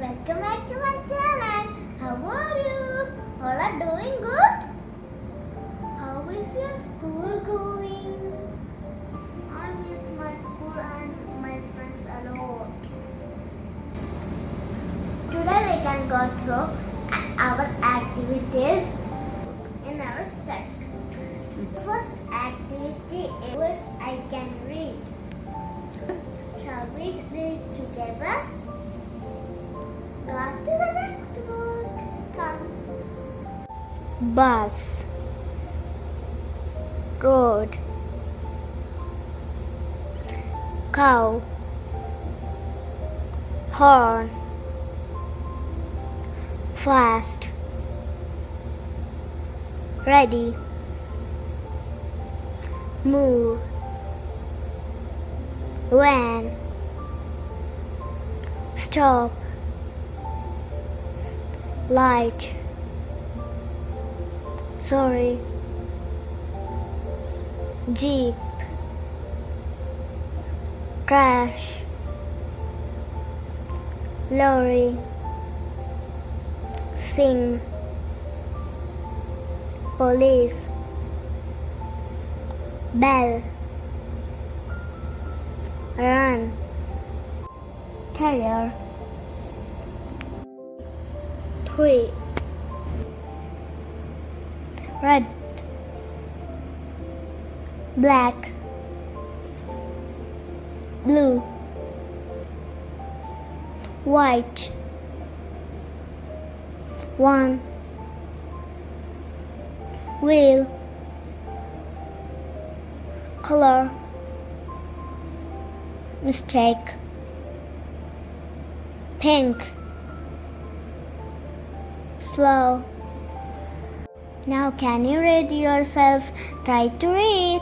welcome back to my channel. How are you? All are doing good? How is your school going? I miss my school and my friends a lot. Today we can go through our activities in our studies. First activity is words I can read. Shall we read together? Go to the next book. Come. Bus, road, cow, horn, fast, ready, move, when, stop, light, sorry, jeep, crash, lorry, sing, police, bell, run, terrier, tree, red, black, blue, white, one, wheel, color, mistake, pink, slow. Now can you read yourself? Try to read.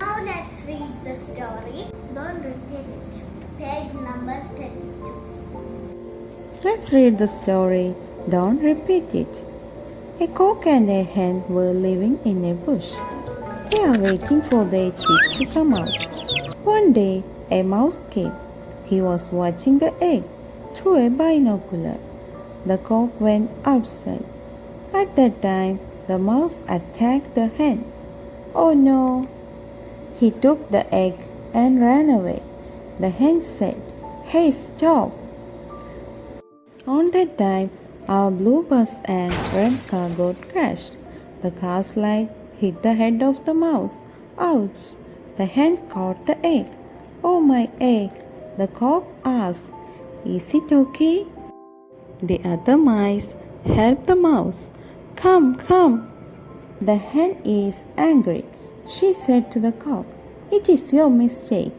Now let's read the story. Don't repeat it. Page number 32. Let's read the story. Don't repeat it. A cock and a hen were living in a bush. They are waiting for their chick to come out. One day, a mouse came. He was watching the egg through a binocular. The cock went outside. At that time, the mouse attacked the hen. Oh no! He took the egg and ran away. The hen said, "Hey, stop!" On that time, our blue bus and red car got crashed. The car's light hit the head of the mouse. Ouch! The hen caught the egg. Oh, my egg! The cock asked, "Is it okay?" The other mice helped the mouse. Come, come! The hen is angry. She said to the cock, "It is your mistake."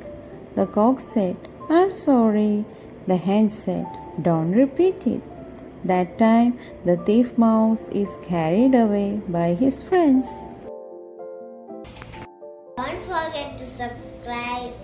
The cock said, "I'm sorry." The hen said, "Don't repeat it." That time, the thief mouse is carried away by his friends. Don't forget to subscribe.